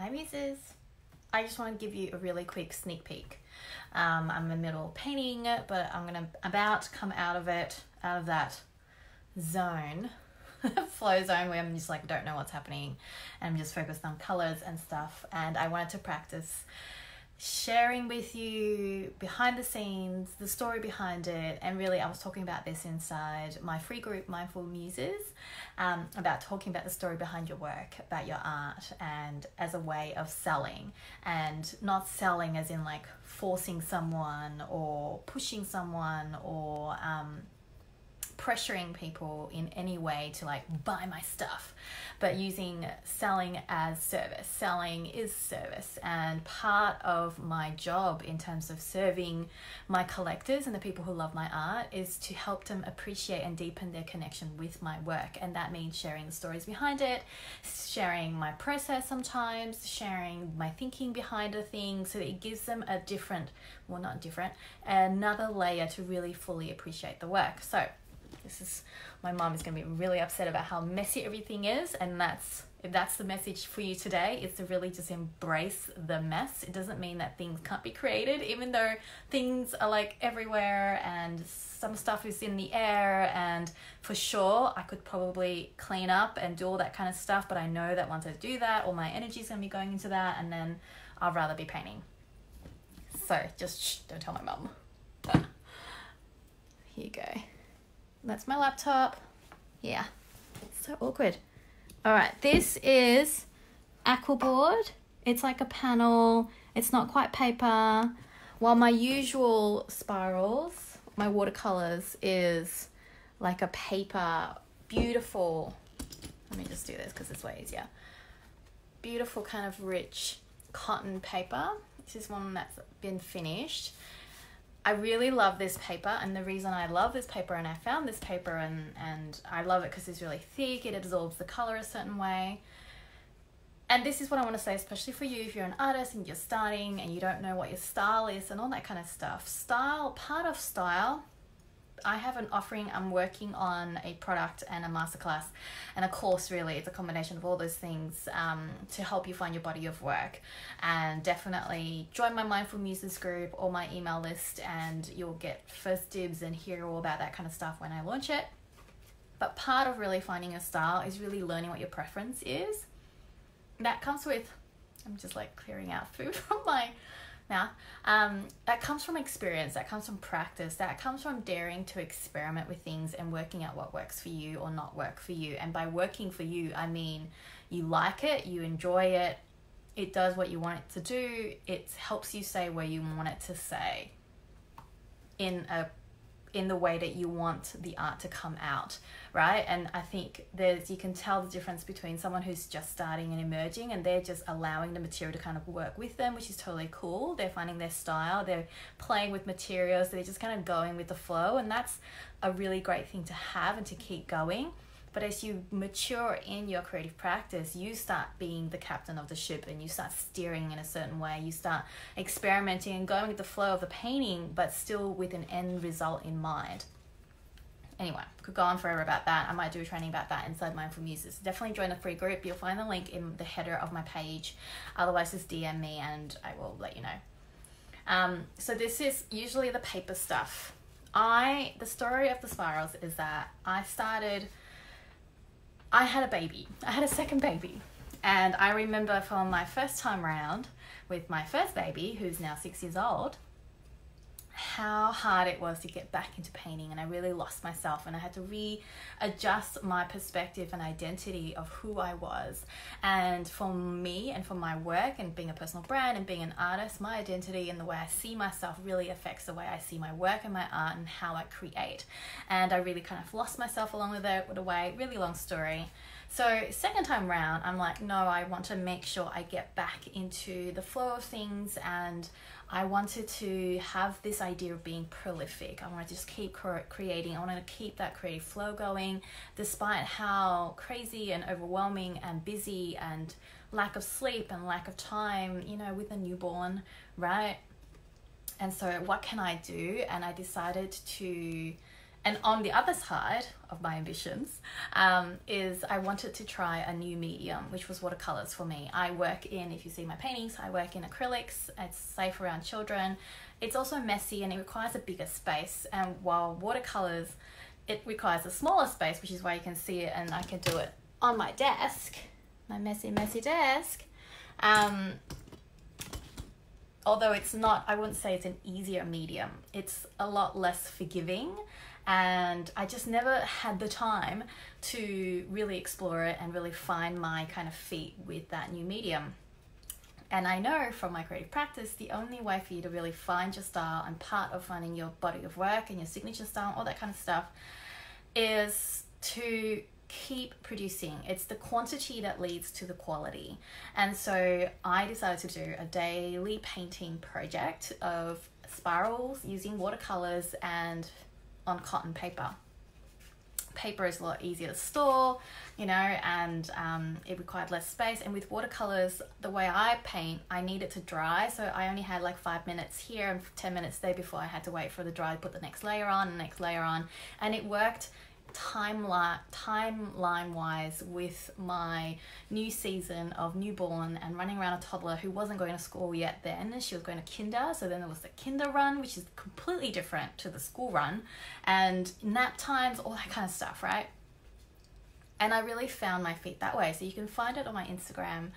Hi Muses. I just want to give you a really quick sneak peek. I'm in the middle of painting, but I'm about to come out of that zone, flow zone, where I'm just like, don't know what's happening, and I'm just focused on colors and stuff. And I wanted to practice sharing with you behind the scenes, the story behind it. And really, I was talking about this inside my free group, Mindful Muses, about talking about the story behind your work, about your art, and as a way of selling, and not selling as in like forcing someone or pushing someone or pressuring people in any way to like buy my stuff, but using selling as service. Selling is service, and part of my job in terms of serving my collectors and the people who love my art is to help them appreciate and deepen their connection with my work. And that means sharing the stories behind it, sharing my process, sometimes sharing my thinking behind a thing, so that it gives them a different, well, not different, another layer to really fully appreciate the work. So my mom is going to be really upset about how messy everything is, and if that's the message for you today, it's to really just embrace the mess. It doesn't mean that things can't be created, even though things are like everywhere and some stuff is in the air, and for sure I could probably clean up and do all that kind of stuff, but I know that once I do that, all my energy is going to be going into that, and then I'd rather be painting. So just don't tell my mum. Here you go. That's my laptop. Yeah, so awkward. All right, this is aquaboard. It's like a panel. It's not quite paper. While my usual spirals, my watercolors, is like a paper, beautiful. Let me just do this because it's way easier. Beautiful kind of rich cotton paper. This is one that's been finished. I really love this paper, and the reason I love this paper, and I found this paper and I love it because it's really thick, it absorbs the color a certain way. And this is what I want to say, especially for you if you're an artist and you're starting and you don't know what your style is and all that kind of stuff. Part of style, I have an offering. I'm working on a product and a masterclass and a course. Really, it's a combination of all those things to help you find your body of work. And definitely join my Mindful Muses group or my email list, and you'll get first dibs and hear all about that kind of stuff when I launch it. But part of really finding a style is really learning what your preference is. That comes with, I'm just like clearing out food from my mouth. That comes from experience, that comes from practice, that comes from daring to experiment with things and working out what works for you or not work for you. And by working for you, I mean you like it, you enjoy it, it does what you want it to do, it helps you say where you want it to say in the way that you want the art to come out, right? And I think you can tell the difference between someone who's just starting and emerging, and they're just allowing the material to kind of work with them, which is totally cool. They're finding their style, they're playing with materials, they're just kind of going with the flow, and that's a really great thing to have and to keep going. But as you mature in your creative practice, you start being the captain of the ship, and you start steering in a certain way. You start experimenting and going with the flow of the painting, but still with an end result in mind. Anyway, could go on forever about that. I might do a training about that inside Mindful Muses. Definitely join the free group. You'll find the link in the header of my page. Otherwise, just DM me and I will let you know. So this is usually the paper stuff. The story of the spirals is that I had a baby. I had a second baby. And I remember from my first time round with my first baby, who's now 6 years old, how hard it was to get back into painting. And I really lost myself, and I had to readjust my perspective and identity of who I was. And for me and for my work and being a personal brand and being an artist, my identity and the way I see myself really affects the way I see my work and my art and how I create. And I really kind of lost myself along the way. Really long story. So second time round, I'm like, no, I want to make sure I get back into the flow of things, and I wanted to have this idea of being prolific. I wanted to just keep creating. I wanted to keep that creative flow going, despite how crazy and overwhelming and busy and lack of sleep and lack of time, with a newborn, right? And so what can I do? And I decided to And on the other side of my ambitions is I wanted to try a new medium, which was watercolors for me. I work in, if you see my paintings, I work in acrylics. It's safe around children. It's also messy and it requires a bigger space. And while watercolors, it requires a smaller space, which is why you can see it and I can do it on my desk, my messy, messy desk. Although it's not, I wouldn't say it's an easier medium. It's a lot less forgiving. And I just never had the time to really explore it and really find my kind of feet with that new medium. And I know from my creative practice, the only way for you to really find your style and part of finding your body of work and your signature style, all that kind of stuff, is to keep producing. It's the quantity that leads to the quality. And so I decided to do a daily painting project of spirals using watercolors and on cotton paper. Paper is a lot easier to store, you know, and it required less space. And with watercolors, the way I paint, I need it to dry. So I only had like 5 minutes here and 10 minutes there before I had to wait for the dry, put the next layer on and next layer on. And it worked timeline wise with my new season of newborn and running around a toddler who wasn't going to school yet then. She was going to kinder, so then there was the kinder run, which is completely different to the school run, and nap times, all that kind of stuff, right? And I really found my feet that way. So you can find it on my Instagram.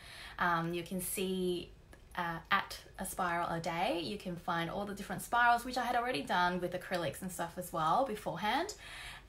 You can see at a spiral a day. You can find all the different spirals, which I had already done with acrylics and stuff as well beforehand.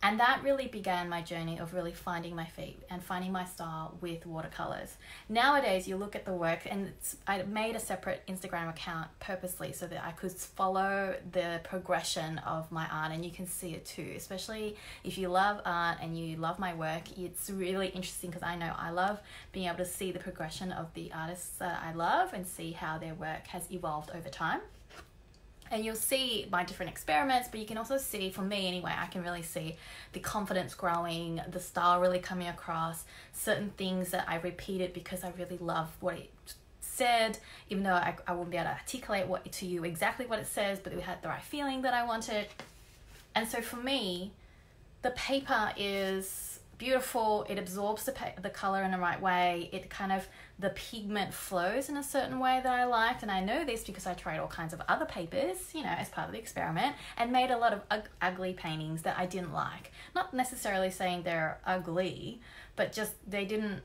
And that really began my journey of really finding my feet and finding my style with watercolors. Nowadays, you look at the work, and I made a separate Instagram account purposely so that I could follow the progression of my art, and you can see it too. Especially if you love art and you love my work, it's really interesting because I know I love being able to see the progression of the artists that I love and see how their work has evolved over time. And you'll see my different experiments, but you can also see, for me anyway, I can really see the confidence growing, the style really coming across, certain things that I repeated because I really love what it said, even though I wouldn't be able to articulate to you exactly what it says, but it had the right feeling that I wanted. And so for me, the paper is beautiful. It absorbs the color in the right way. It kind of, the pigment flows in a certain way that I liked. And I know this because I tried all kinds of other papers, you know, as part of the experiment, and made a lot of ugly paintings that I didn't like. Not necessarily saying they're ugly, but just they didn't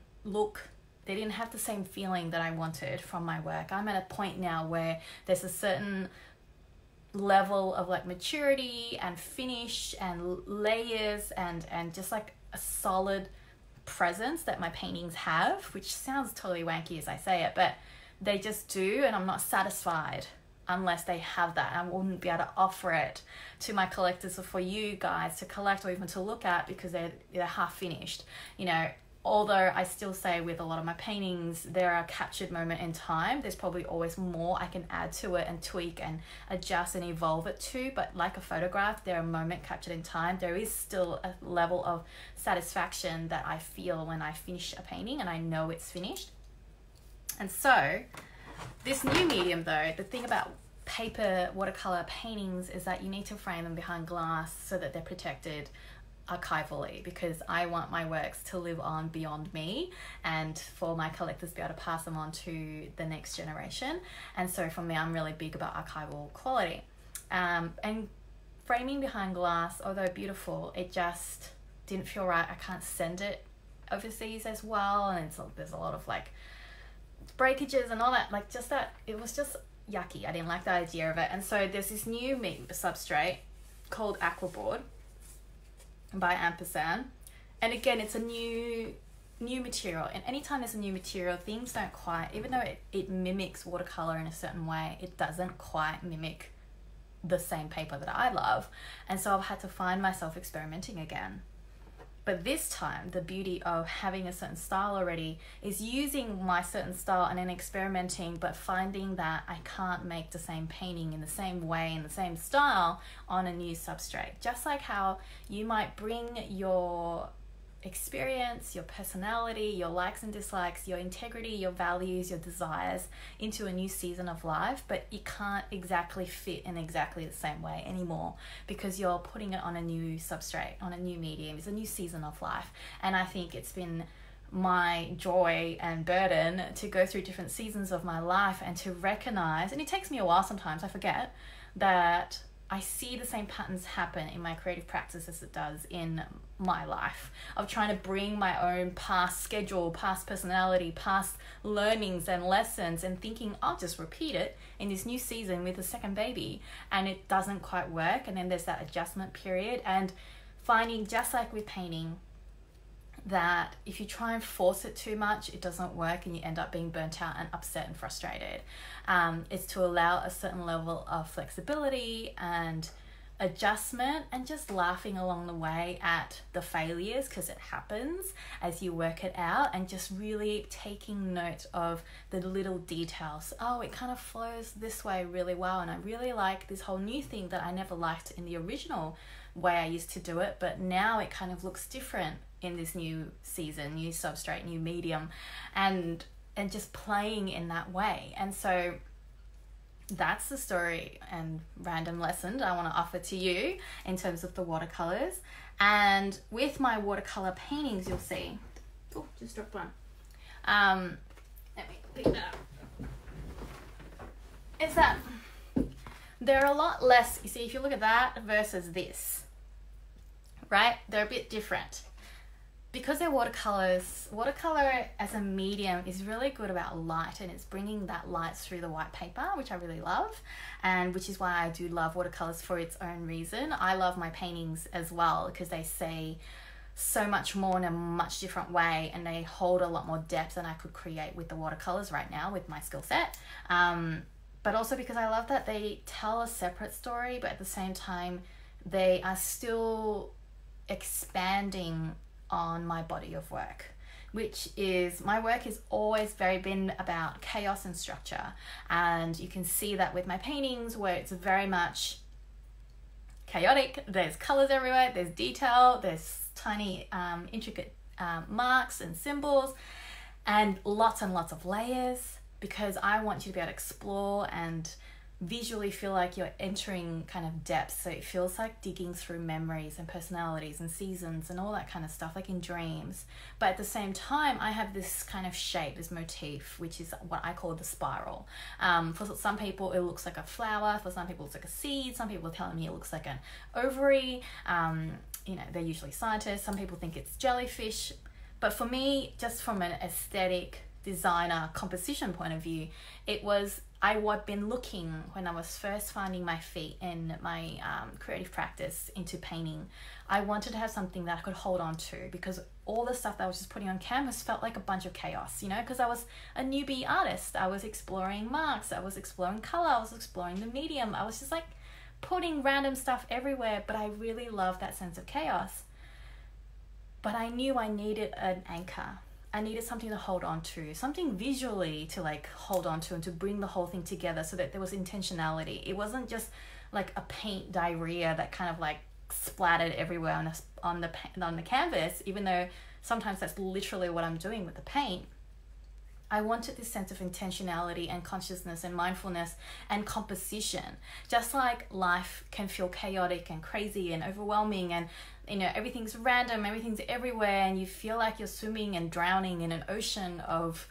have the same feeling that I wanted from my work. I'm at a point now where there's a certain level of like maturity and finish and layers and just like a solid presence that my paintings have, which sounds totally wanky as I say it, but they just do, and I'm not satisfied unless they have that. I wouldn't be able to offer it to my collectors or for you guys to collect or even to look at because they're half finished, you know. Although I still say with a lot of my paintings, they're a captured moment in time. There's probably always more I can add to it and tweak and adjust and evolve it to. But like a photograph, they're a moment captured in time. There is still a level of satisfaction that I feel when I finish a painting and I know it's finished. And so this new medium though, the thing about paper watercolor paintings is that you need to frame them behind glass so that they're protected archivally, because I want my works to live on beyond me and for my collectors to be able to pass them on to the next generation. And so for me, I'm really big about archival quality. And framing behind glass, although beautiful, it just didn't feel right. I can't send it overseas as well, and there's a lot of like breakages and all that, like just that, it was just yucky. I didn't like the idea of it. And so there's this new substrate called Aquaboard by Ampersand, and again, it's a new material. And anytime there's a new material, things don't quite, even though it mimics watercolor in a certain way, it doesn't quite mimic the same paper that I love. And so I've had to find myself experimenting again. But this time, the beauty of having a certain style already is using my certain style and then experimenting, but finding that I can't make the same painting in the same way, in the same style on a new substrate. Just like how you might bring your experience, your personality, your likes and dislikes, your integrity, your values, your desires into a new season of life, but it can't exactly fit in exactly the same way anymore because you're putting it on a new substrate, on a new medium. It's a new season of life. And I think it's been my joy and burden to go through different seasons of my life and to recognize, and it takes me a while sometimes, I forget, that I see the same patterns happen in my creative practice as it does in my life, of trying to bring my own past schedule, past personality, past learnings and lessons, and thinking I'll just repeat it in this new season with a second baby, and it doesn't quite work. And then there's that adjustment period, and finding, just like with painting, that if you try and force it too much, it doesn't work and you end up being burnt out and upset and frustrated. It's to allow a certain level of flexibility and adjustment, and just laughing along the way at the failures, because it happens as you work it out, and just really taking note of the little details. Oh, it kind of flows this way really well, and I really like this whole new thing that I never liked in the original way I used to do it, but now it kind of looks different in this new season, new substrate, new medium, and just playing in that way. And so that's the story and random lesson I want to offer to you in terms of the watercolors. And with my watercolor paintings, you'll see, oh, just dropped one. Let me pick that up. Is that they're a lot less, you see, if you look at that versus this, right? They're a bit different. Because they're watercolors, watercolor as a medium is really good about light, and it's bringing that light through the white paper, which I really love, and which is why I do love watercolors for its own reason. I love my paintings as well because they say so much more in a much different way, and they hold a lot more depth than I could create with the watercolors right now with my skill set. But also because I love that they tell a separate story, but at the same time, they are still expanding on my body of work, which is, my work has always been about chaos and structure, and you can see that with my paintings where it's very much chaotic. There's colors everywhere, there's detail, there's tiny intricate marks and symbols, and lots of layers, because I want you to be able to explore and visually feel like you're entering kind of depth, so it feels like digging through memories and personalities and seasons and all that kind of stuff, like in dreams. But at the same time, I have this kind of shape, this motif, which is what I call the spiral. For some people it looks like a flower, for some people it's like a seed, some people are telling me it looks like an ovary. You know, they're usually scientists, some people think it's jellyfish, but for me, just from an aesthetic designer composition point of view, it was, I had been looking when I was first finding my feet in my creative practice into painting. I wanted to have something that I could hold on to, because all the stuff that I was just putting on canvas felt like a bunch of chaos, you know, because I was a newbie artist. I was exploring marks, I was exploring color, I was exploring the medium. I was just like putting random stuff everywhere, but I really loved that sense of chaos. But I knew I needed an anchor. I needed something to hold on to, something visually to like hold on to and to bring the whole thing together so that there was intentionality. It wasn't just like a paint diarrhea that kind of like splattered everywhere on the canvas, even though sometimes that's literally what I'm doing with the paint. I wanted this sense of intentionality and consciousness and mindfulness and composition. Just like life can feel chaotic and crazy and overwhelming, and you know, everything's random, everything's everywhere, and you feel like you're swimming and drowning in an ocean of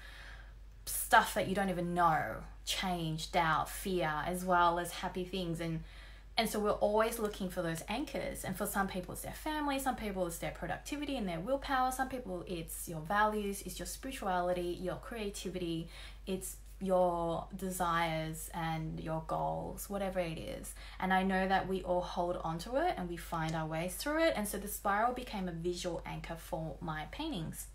stuff that you don't even know, change, doubt, fear, as well as happy things. And so we're always looking for those anchors. And for some people it's their family, some people it's their productivity and their willpower, some people it's your values, it's your spirituality, your creativity, it's your desires and your goals, whatever it is. And I know that we all hold on to it and we find our ways through it. And so the spiral became a visual anchor for my paintings.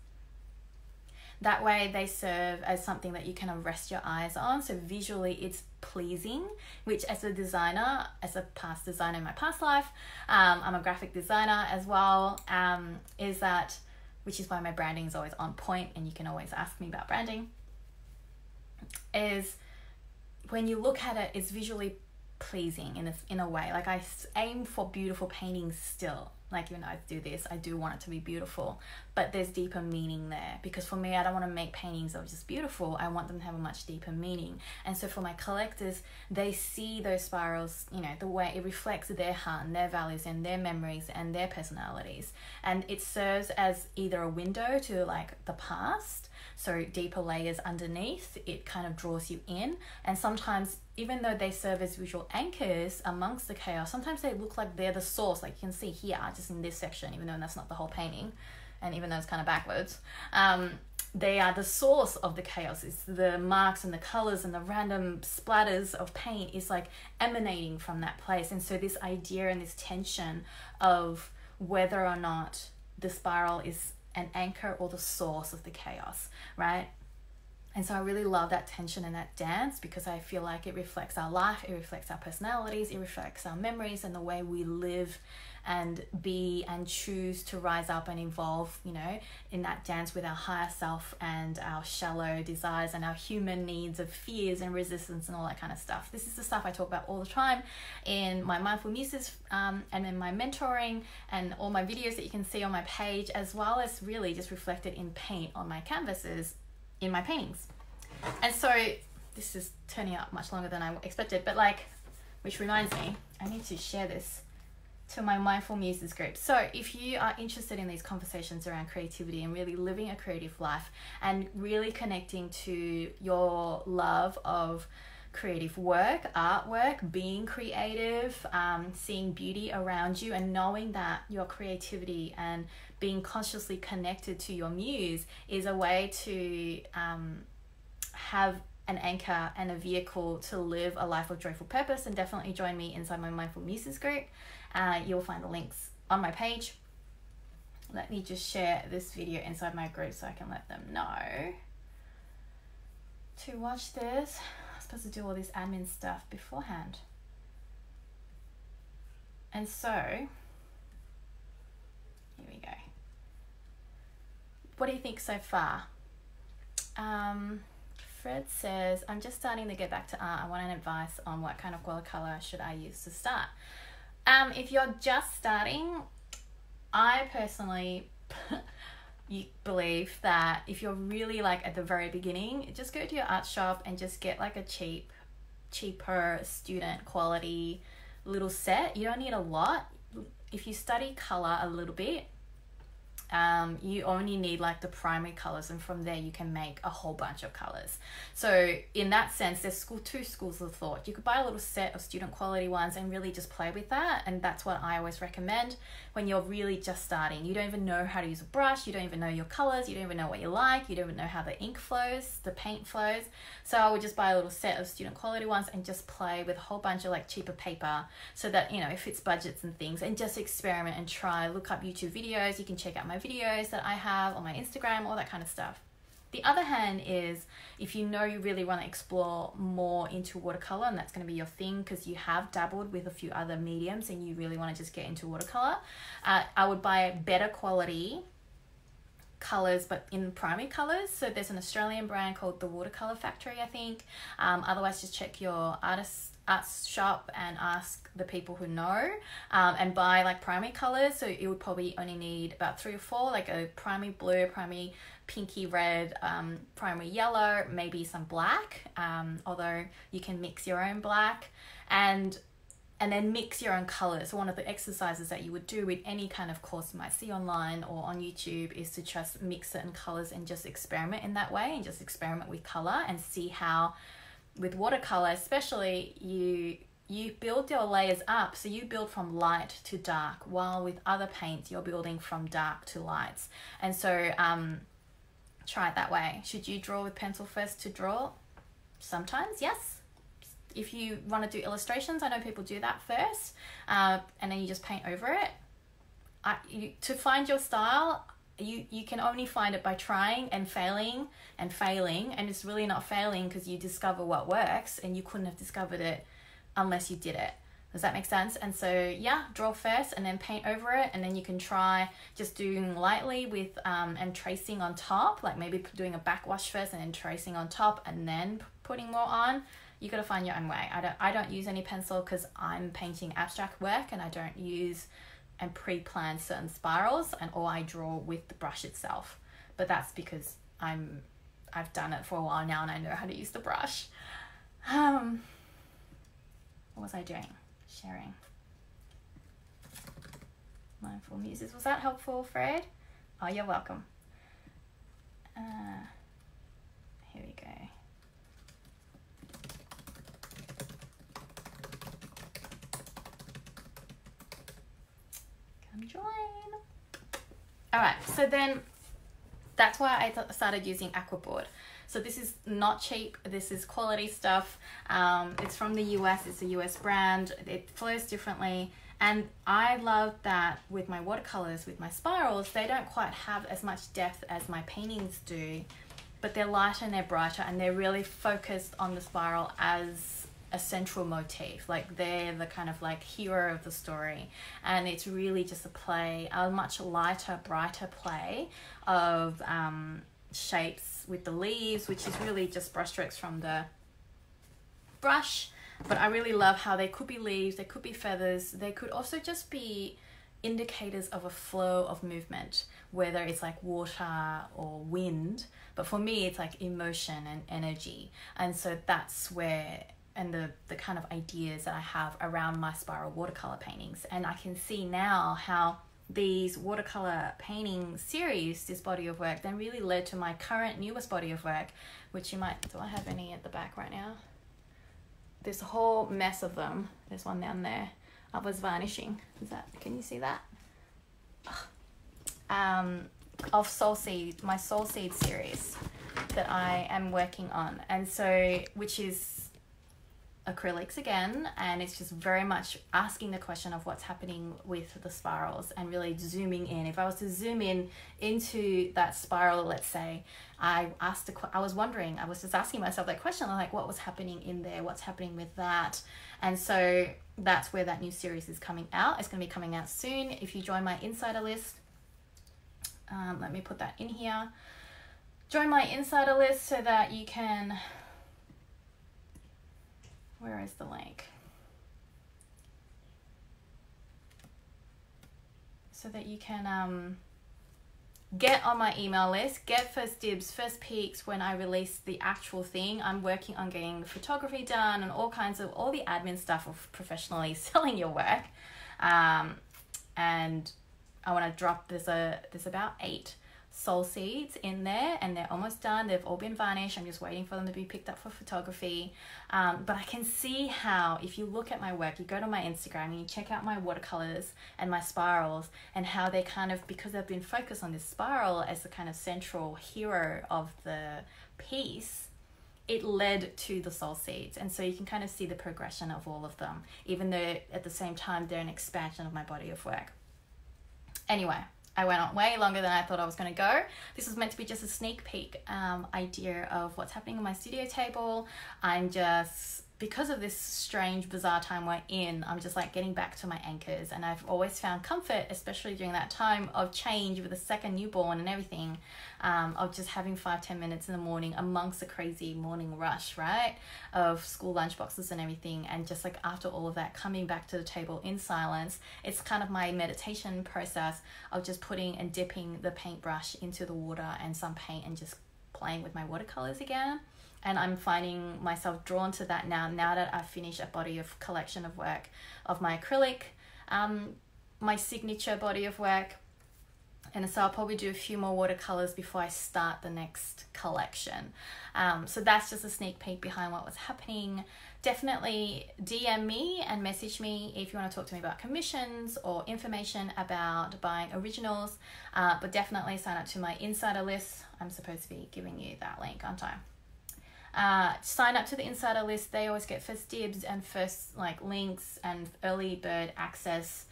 That way they serve as something that you can rest your eyes on. So visually it's pleasing, which as a designer, as a past designer in my past life, I'm a graphic designer as well, is that, which is why my branding is always on point, and you can always ask me about branding, is when you look at it, it's visually pleasing in a way. Like I aim for beautiful paintings still, Like, even though I do this, I do want it to be beautiful, but there's deeper meaning there, because for me, I don't want to make paintings that are just beautiful. I want them to have a much deeper meaning. And so for my collectors, they see those spirals, you know, the way it reflects their heart and their values and their memories and their personalities. And it serves as either a window to like the past, so deeper layers underneath, it kind of draws you in. And sometimes, even though they serve as visual anchors amongst the chaos, sometimes they look like they're the source. Like you can see here, just in this section, even though that's not the whole painting, and even though it's kind of backwards, they are the source of the chaos. It's the marks and the colors and the random splatters of paint is like emanating from that place. And so this idea and this tension of whether or not the spiral is an anchor or the source of the chaos, right? And so I really love that tension and that dance, because I feel like it reflects our life, it reflects our personalities, it reflects our memories and the way we live and be and choose to rise up and evolve, you know, in that dance with our higher self and our shallow desires and our human needs of fears and resistance and all that kind of stuff. This is the stuff I talk about all the time in my Mindful Muses and in my mentoring and all my videos that you can see on my page, as well as really just reflected in paint on my canvases in my paintings. And so this is turning out much longer than I expected, but like, which reminds me, I need to share this to my Mindful Muses group. So if you are interested in these conversations around creativity and really living a creative life and really connecting to your love of creative work, artwork, being creative, seeing beauty around you, and knowing that your creativity and being consciously connected to your muse is a way to have an anchor and a vehicle to live a life of joyful purpose, and definitely join me inside my Mindful Muses group. You'll find the links on my page. Let me just share this video inside my group so I can let them know to watch this. I'm supposed to do all this admin stuff beforehand. And so, here we go. What do you think so far? Fred says, I'm just starting to get back to art. I want an advice on what kind of watercolor should I use to start. If you're just starting, I personally believe that if you're really like at the very beginning, just go to your art shop and just get like a cheaper student quality little set. You don't need a lot. If you study color a little bit, you only need like the primary colors, and from there you can make a whole bunch of colors. So in that sense, there's two schools of thought. You could buy a little set of student quality ones and really just play with that, and that's what I always recommend when you're really just starting. You don't even know how to use a brush, you don't even know your colors, you don't even know what you like, you don't even know how the ink flows, the paint flows. So I would just buy a little set of student quality ones and just play with a whole bunch of like cheaper paper, so that, you know, it fits budgets and things, and just experiment and try. Look up YouTube videos. You can check out my videos that I have on my Instagram, all that kind of stuff. The other hand is, if you know you really want to explore more into watercolor, and that's going to be your thing because you have dabbled with a few other mediums and you really want to just get into watercolor, I would buy better quality colors, but in primary colors. So there's an Australian brand called the Watercolour Factory, I think. Otherwise, just check your arts shop and ask the people who know, and buy like primary colors. So you would probably only need about 3 or 4, like a primary blue, primary pinky red, primary yellow, maybe some black, although you can mix your own black, and then mix your own colors. So one of the exercises that you would do with any kind of course you might see online or on YouTube is to just mix certain colors and just experiment in that way, and just experiment with color and see how, with watercolor especially, you build your layers up. So you build from light to dark, while with other paints you're building from dark to lights. And so try it that way. Should you draw with pencil first to draw? Sometimes, yes. If you want to do illustrations, I know people do that first, and then you just paint over it. To find your style, you can only find it by trying and failing, and it's really not failing because you discover what works, and you couldn't have discovered it unless you did it. Does that make sense? And so yeah, draw first and then paint over it, and then you can try just doing lightly with and tracing on top, like maybe doing a backwash first and then tracing on top and then putting more on. You gotta find your own way. I don't use any pencil because I'm painting abstract work, and I don't use and pre-plan certain spirals, and or I draw with the brush itself. But that's because I've done it for a while now and I know how to use the brush. What was I doing? Sharing. Mindful Muses. Was that helpful, Fred? Oh, you're welcome. Here we go. Come join. All right, so then that's why I started using Aquaboard. So this is not cheap. This is quality stuff. It's from the US. It's a US brand. It flows differently. And I love that with my watercolors, with my spirals, they don't quite have as much depth as my paintings do, but they're lighter and they're brighter, and they're really focused on the spiral as a central motif. Like they're the kind of like hero of the story, and it's really just a much lighter, brighter play of shapes with the leaves, which is really just brushstrokes from the brush. But I really love how they could be leaves, they could be feathers, they could also just be indicators of a flow of movement, whether it's like water or wind. But for me, it's like emotion and energy. And so that's where, and the kind of ideas that I have around my spiral watercolor paintings. And I can see now how these watercolor painting series, this body of work, then really led to my current newest body of work, which you might, do I have any at the back right now? This whole mess of them. There's one down there. I was varnishing. Can you see that? Of Soul Seed, my Soul Seed series that I am working on. And so, which is acrylics again, and it's just very much asking the question of what's happening with the spirals and really zooming in. If I was to zoom in into that spiral, let's say, I was just asking myself that question, like what was happening in there, what's happening with that. And so that's where that new series is coming out. It's going to be coming out soon. If you join my insider list, let me put that in here. Join my insider list so that you can, where is the link? So that you can get on my email list, get first dibs, first peeks when I release the actual thing. I'm working on getting photography done and all the admin stuff of professionally selling your work. And I want to drop, there's about 8 soul seeds in there, and they're almost done. They've all been varnished. I'm just waiting for them to be picked up for photography. But I can see how, if you look at my work, you go to my Instagram and you check out my watercolors and my spirals, and how they kind of, because they've been focused on this spiral as the kind of central hero of the piece, it led to the soul seeds. And so you can kind of see the progression of all of them, even though at the same time they're an expansion of my body of work. Anyway, I went on way longer than I thought I was going to go. This was meant to be just a sneak peek idea of what's happening on my studio table. I'm just, because of this strange, bizarre time we're in, I'm just like getting back to my anchors. And I've always found comfort, especially during that time of change with a second newborn and everything, of just having 5-10 minutes in the morning amongst the crazy morning rush, right? Of school lunchboxes and everything. And just like after all of that, coming back to the table in silence, it's kind of my meditation process of just putting and dipping the paintbrush into the water and some paint and just playing with my watercolors again. And I'm finding myself drawn to that now that I've finished a body of collection of work of my acrylic, my signature body of work. And so I'll probably do a few more watercolors before I start the next collection. So that's just a sneak peek behind what was happening. Definitely DM me and message me if you want to talk to me about commissions or information about buying originals. But definitely sign up to my insider list. I'm supposed to be giving you that link, aren't I? Sign up to the insider list. They always get first dibs and first like links and early bird access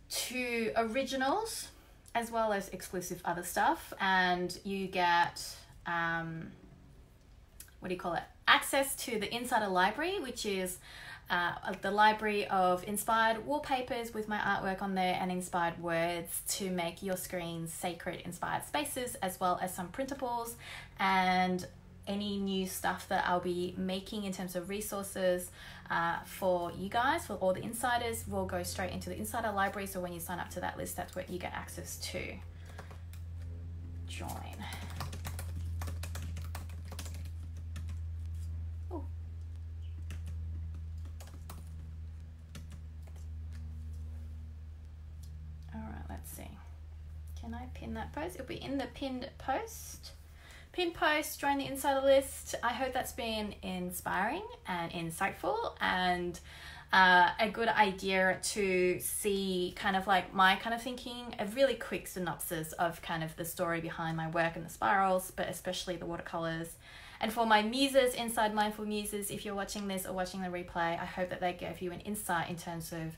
to originals, as well as exclusive other stuff. And you get access to the insider library, which is the library of inspired wallpapers with my artwork on there and inspired words to make your screens sacred inspired spaces, as well as some printables and any new stuff that I'll be making in terms of resources for you guys, for all the insiders, will go straight into the insider library. So when you sign up to that list, that's what you get access to. Join. Ooh. All right, let's see. Can I pin that post? It'll be in the pinned post. Pin post, join the insider list. I hope that's been inspiring and insightful, and a good idea to see kind of like my kind of thinking, a really quick synopsis of kind of the story behind my work and the spirals, but especially the watercolors. And for my muses inside Mindful Muses, if you're watching this or watching the replay, I hope that they gave you an insight in terms of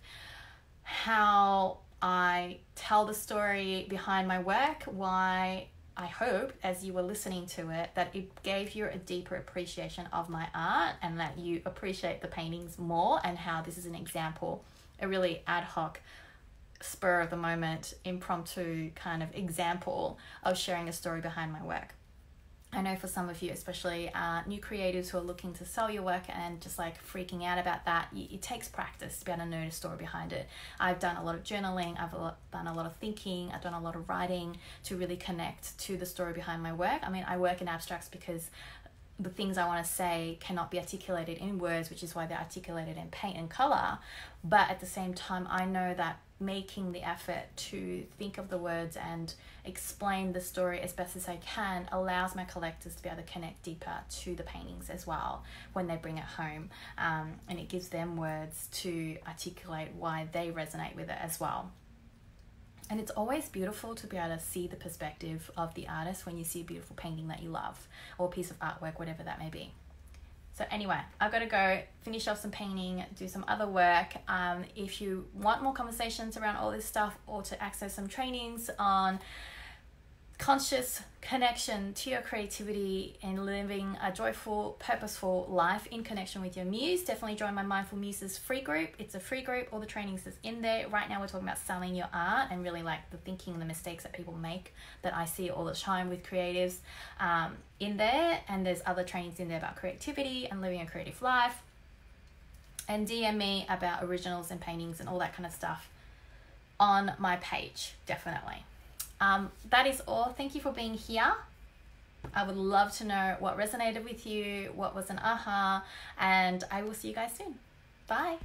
how I tell the story behind my work, why I hope as you were listening to it that it gave you a deeper appreciation of my art, and that you appreciate the paintings more, and how this is an example, a really ad hoc, spur of the moment, impromptu kind of example of sharing a story behind my work. I know for some of you, especially new creatives who are looking to sell your work and just like freaking out about that, it takes practice to be able to know the story behind it. I've done a lot of journaling, I've done a lot of thinking, I've done a lot of writing to really connect to the story behind my work. I mean, I work in abstracts because the things I want to say cannot be articulated in words, which is why they're articulated in paint and color. But at the same time, I know that making the effort to think of the words and explain the story as best as I can allows my collectors to be able to connect deeper to the paintings as well when they bring it home, and it gives them words to articulate why they resonate with it as well. And it's always beautiful to be able to see the perspective of the artist when you see a beautiful painting that you love, or a piece of artwork, whatever that may be. So anyway, I've got to go finish off some painting, do some other work. If you want more conversations around all this stuff, or to access some trainings on conscious connection to your creativity and living a joyful, purposeful life in connection with your muse, definitely join my Mindful Muses free group. It's a free group. All the trainings is in there. Right now we're talking about selling your art, and really like the thinking and the mistakes that people make that I see all the time with creatives in there. And there's other trainings in there about creativity and living a creative life. And DM me about originals and paintings and all that kind of stuff on my page, definitely. That is all. Thank you for being here. I would love to know what resonated with you, what was an aha, and I will see you guys soon. Bye.